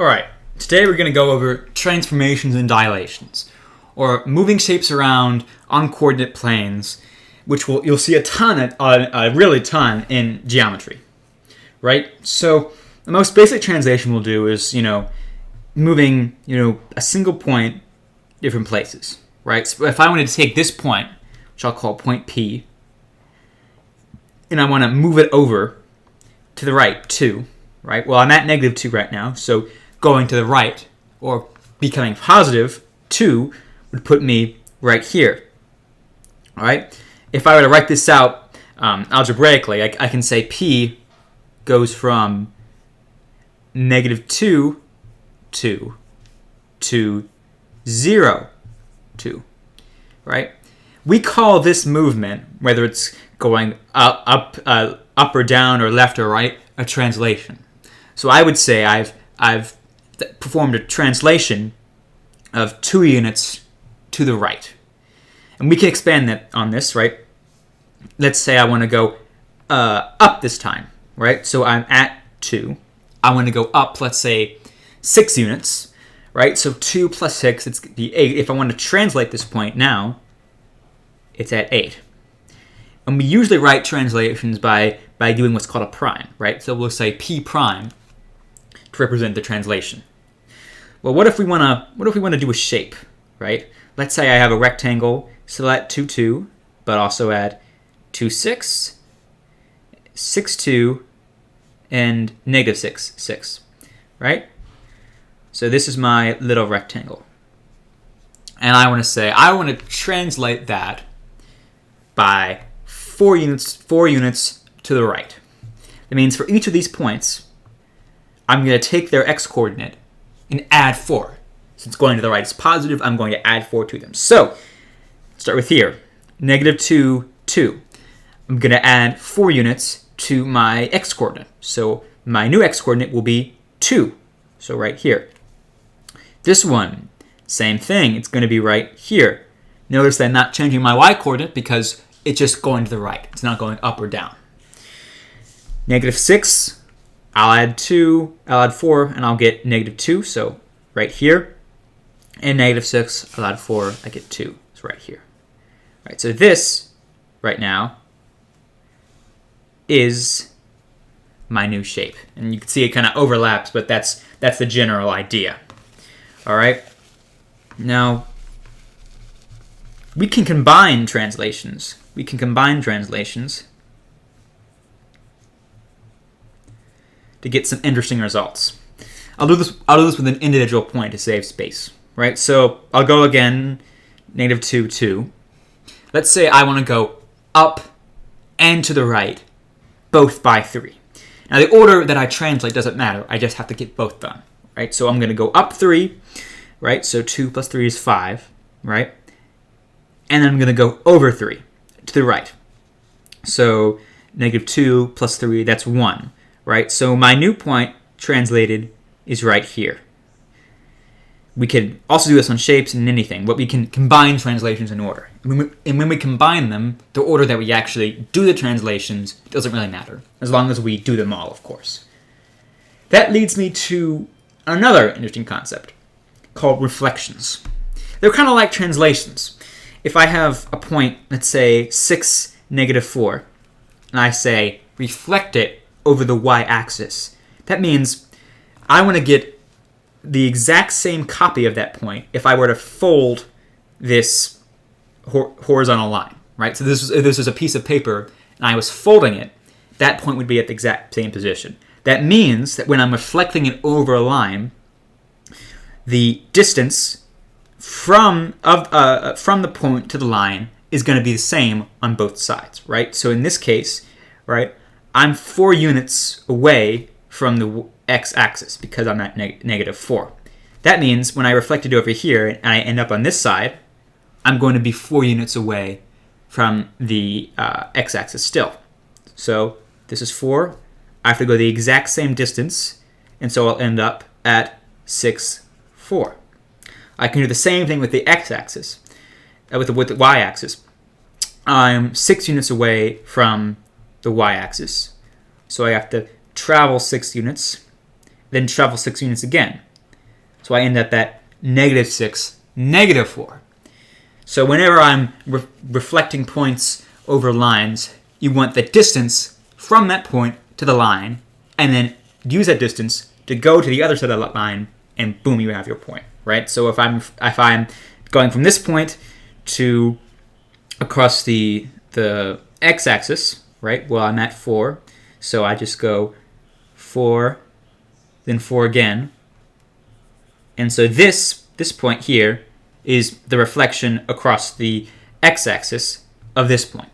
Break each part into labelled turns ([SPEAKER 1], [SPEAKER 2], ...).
[SPEAKER 1] Alright, today we're going to go over transformations and dilations, or moving shapes around on coordinate planes, which you'll see a really ton in geometry, right? So the most basic translation we'll do is, moving, a single point different places, right? So if I wanted to take this point, which I'll call point P, and I want to move it over to the right, 2, right? Well, I'm at negative 2 right now, so going to the right, or becoming positive 2, would put me right here, all right? If I were to write this out algebraically, I can say P goes from negative 2 to 0, 2, right? We call this movement, whether it's going up or down or left or right, a translation. So I would say I've performed a translation of 2 units to the right. And we can expand that on this, right? Let's say I want to go up this time, right? So I'm at 2. I want to go up, let's say, 6 units, right? So 2 plus 6, it's going to be 8. If I want to translate this point now, it's at 8. And we usually write translations by doing what's called a prime, right? So we'll say P prime to represent the translation. Well, what if we want to do a shape, right? Let's say I have a rectangle still at 2, 2, but also at 2, 6, 6, 2, and negative 6, 6, right? So this is my little rectangle. And I want to translate that by 4 units to the right. That means for each of these points, I'm going to take their x-coordinate and add 4. Since going to the right is positive, I'm going to add 4 to them. So, start with here. Negative 2, 2. I'm going to add 4 units to my x-coordinate. So, my new x-coordinate will be 2. So, right here. This one, same thing. It's going to be right here. Notice that I'm not changing my y-coordinate because it's just going to the right. It's not going up or down. Negative 6. I'll add 2, I'll add 4, and I'll get negative 2, so right here. And negative 6, I'll add 4, I get 2, so right here. All right, so this, right now, is my new shape. And you can see it kind of overlaps, but that's the general idea. All right? Now, we can combine translations. To get some interesting results. I'll do this with an individual point to save space, right? So I'll go again, negative 2, 2. Let's say I want to go up and to the right, both by 3. Now the order that I translate doesn't matter. I just have to get both done, right? So I'm going to go up 3, right? So 2 plus 3 is 5, right? And then I'm going to go over 3 to the right. So negative 2 plus 3, that's 1. Right, so my new point translated is right here. We could also do this on shapes and anything, but we can combine translations in order. And when we combine them, the order that we actually do the translations doesn't really matter, as long as we do them all, of course. That leads me to another interesting concept called reflections. They're kind of like translations. If I have a point, let's say 6, negative 4, and I say reflect it over the y-axis. That means I want to get the exact same copy of that point if I were to fold this horizontal line, right? So this is a piece of paper and I was folding it, that point would be at the exact same position. That means that when I'm reflecting it over a line, the distance from the point to the line is going to be the same on both sides, right? So in this case, right, I'm 4 units away from the x-axis because I'm at negative 4. That means when I reflect it over here and I end up on this side, I'm going to be 4 units away from the x-axis still. So this is 4. I have to go the exact same distance, and so I'll end up at 6, 4. I can do the same thing with the x-axis, with the y-axis. I'm 6 units away from the y-axis. So I have to travel 6 units, then travel 6 units again. So I end up at -6, -4. So whenever I'm reflecting points over lines, you want the distance from that point to the line, and then use that distance to go to the other side of that line, and boom, you have your point, right? So if I'm going from this point to across the x-axis, right? Well, I'm at 4, so I just go 4, then 4 again, and so this point here is the reflection across the x-axis of this point.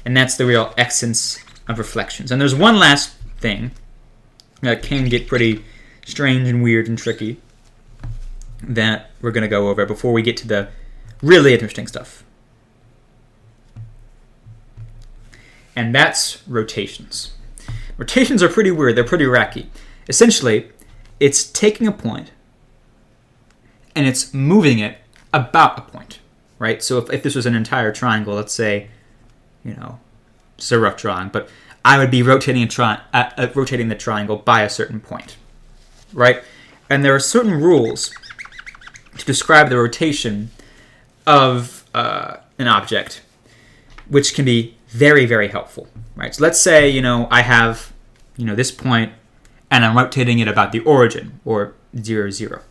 [SPEAKER 1] And that's the real essence of reflections. And there's one last thing that can get pretty strange and weird and tricky that we're going to go over before we get to the really interesting stuff. And that's rotations. Rotations are pretty weird. They're pretty wacky. Essentially, it's taking a point and it's moving it about a point, right? So if this was an entire triangle, let's say, just a rough drawing, but I would be rotating rotating the triangle by a certain point, right? And there are certain rules to describe the rotation of an object, which can be very, very helpful, right? So let's say, I have, this point, and I'm rotating it about the origin, or 0, 0.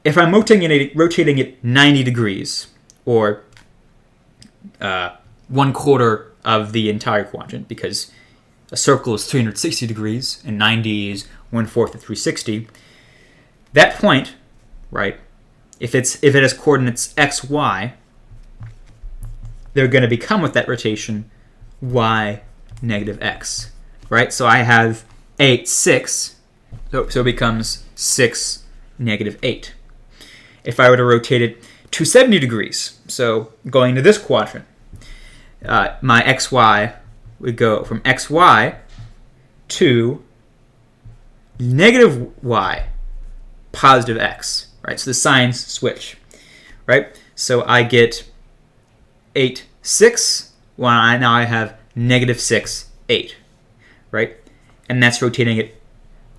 [SPEAKER 1] If I'm rotating it 90 degrees, or 1/4 of the entire quadrant, because a circle is 360 degrees, and 90 is 1/4 of 360, that point, right, if it has coordinates x, y, they're going to become, with that rotation, y negative x, right? So I have 8, 6, so it becomes 6, negative 8. If I were to rotate it 270 degrees, so going to this quadrant, my xy would go from xy to negative y, positive x, right? So the signs switch, right? So I get 8, 6, well, now I have negative 6, 8, right? And that's rotating it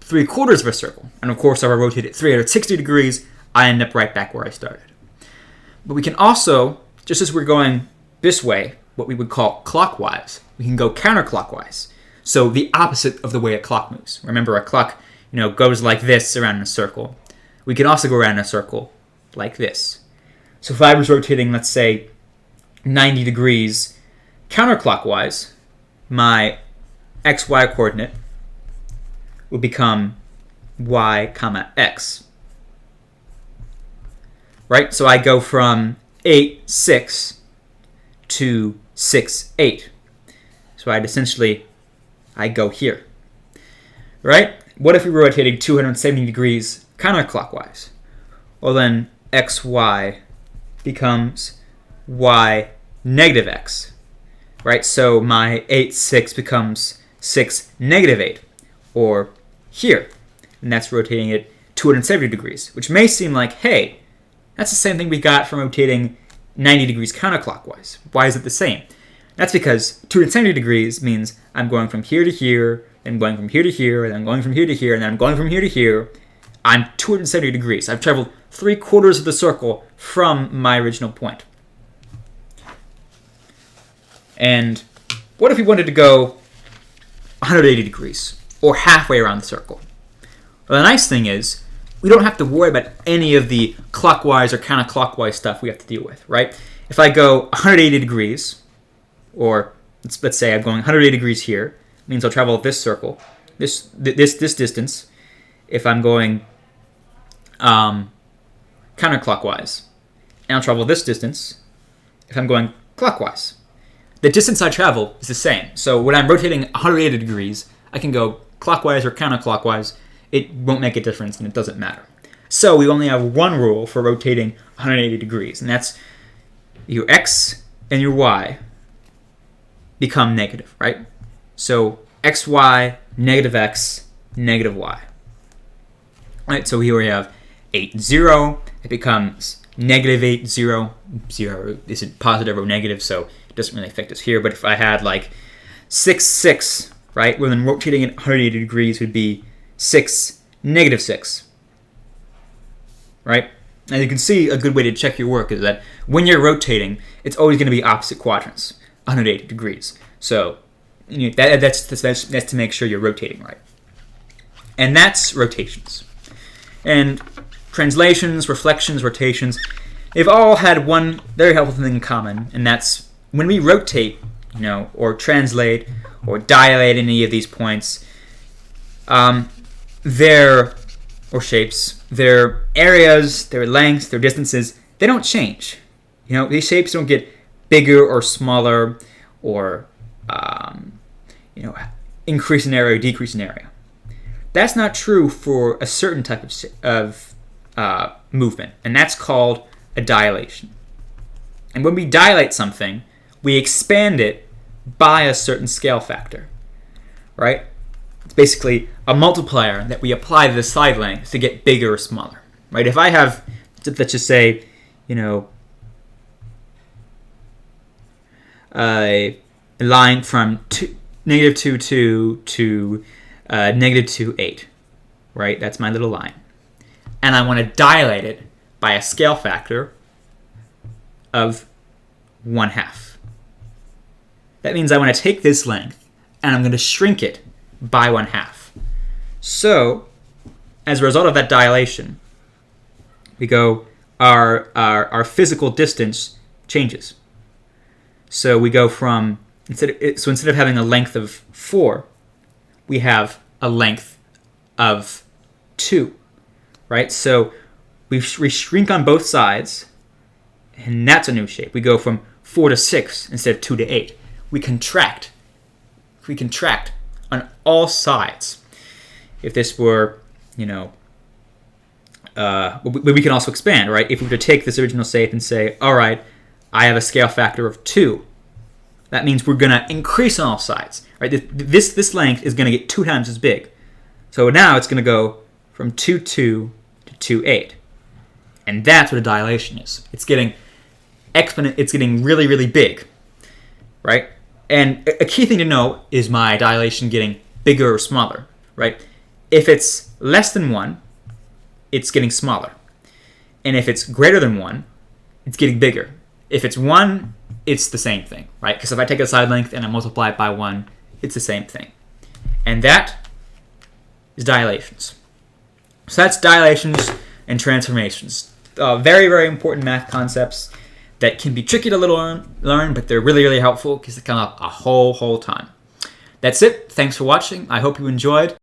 [SPEAKER 1] 3/4 of a circle. And of course, if I rotate it 360 degrees, I end up right back where I started. But we can also, just as we're going this way, what we would call clockwise, we can go counterclockwise. So the opposite of the way a clock moves. Remember, a clock, goes like this around in a circle. We can also go around in a circle like this. So if I was rotating, let's say, 90 degrees counterclockwise, my xy coordinate would become y, x. Right? So I go from 8, 6 to 6, 8. So I go here. Right? What if we were rotating 270 degrees counterclockwise? Well, then xy becomes y negative x. Right? So my 8, 6 becomes 6, negative 8. Or here. And that's rotating it 270 degrees, which may seem like, hey, that's the same thing we got from rotating 90 degrees counterclockwise. Why is it the same? That's because 270 degrees means I'm going from here to here, then going from here to here, and then going from here to here, and then I'm going from here to here. I'm 270 degrees. I've traveled 3/4 of the circle from my original point. And what if we wanted to go 180 degrees, or halfway around the circle? Well, the nice thing is, we don't have to worry about any of the clockwise or counterclockwise stuff we have to deal with, right? If I go 180 degrees, or let's say I'm going 180 degrees here, it means I'll travel this circle, this distance. If I'm going counterclockwise, and I'll travel this distance if I'm going clockwise. The distance I travel is the same. So when I'm rotating 180 degrees, I can go clockwise or counterclockwise. It won't make a difference, and it doesn't matter. So we only have one rule for rotating 180 degrees, and that's your x and your y become negative, right? So xy, negative x, negative y. Right, so here we have 8, 0. It becomes negative 8, 0. 0 isn't positive or negative, so it doesn't really affect us here. But if I had like 6, 6, right, well then rotating it 180 degrees would be 6, negative 6. right? And you can see a good way to check your work is that when you're rotating, it's always going to be opposite quadrants, 180 degrees. So that's to make sure you're rotating right. And that's rotations. And translations, reflections, rotations, they've all had one very helpful thing in common, and that's when we rotate, or translate or dilate any of these points, or shapes, their areas, their lengths, their distances, they don't change. These shapes don't get bigger or smaller or increase in area or decrease in area. That's not true for a certain type of movement, and that's called a dilation. And when we dilate something, we expand it by a certain scale factor, right? It's basically a multiplier that we apply to the side length to get bigger or smaller, right? If I have, let's just say, a line from -2, 2 to -2, 8, right? That's my little line. And I want to dilate it by a scale factor of 1/2. That means I want to take this length and I'm going to shrink it by 1/2. So, as a result of that dilation, our physical distance changes. So we go from, instead of having a length of 4, we have a length of 2, right? So we shrink on both sides, and that's a new shape. We go from 4 to 6 instead of 2 to 8. We contract on all sides. If this were, we can also expand, right? If we were to take this original shape and say, all right, I have a scale factor of 2, that means we're going to increase on all sides, right? This length is going to get 2 times as big. So now it's going to go from 2, 2 to 2, 8. And that's what a dilation is. It's getting really, really big, right? And a key thing to know is my dilation getting bigger or smaller, right? If it's less than 1, it's getting smaller. And if it's greater than 1, it's getting bigger. If it's 1, it's the same thing, right? Because if I take a side length and I multiply it by 1, it's the same thing. And that is dilations. So that's dilations and transformations. Very, very important math concepts that can be tricky to learn, but they're really, really helpful because they come up a whole time. That's it. Thanks for watching. I hope you enjoyed.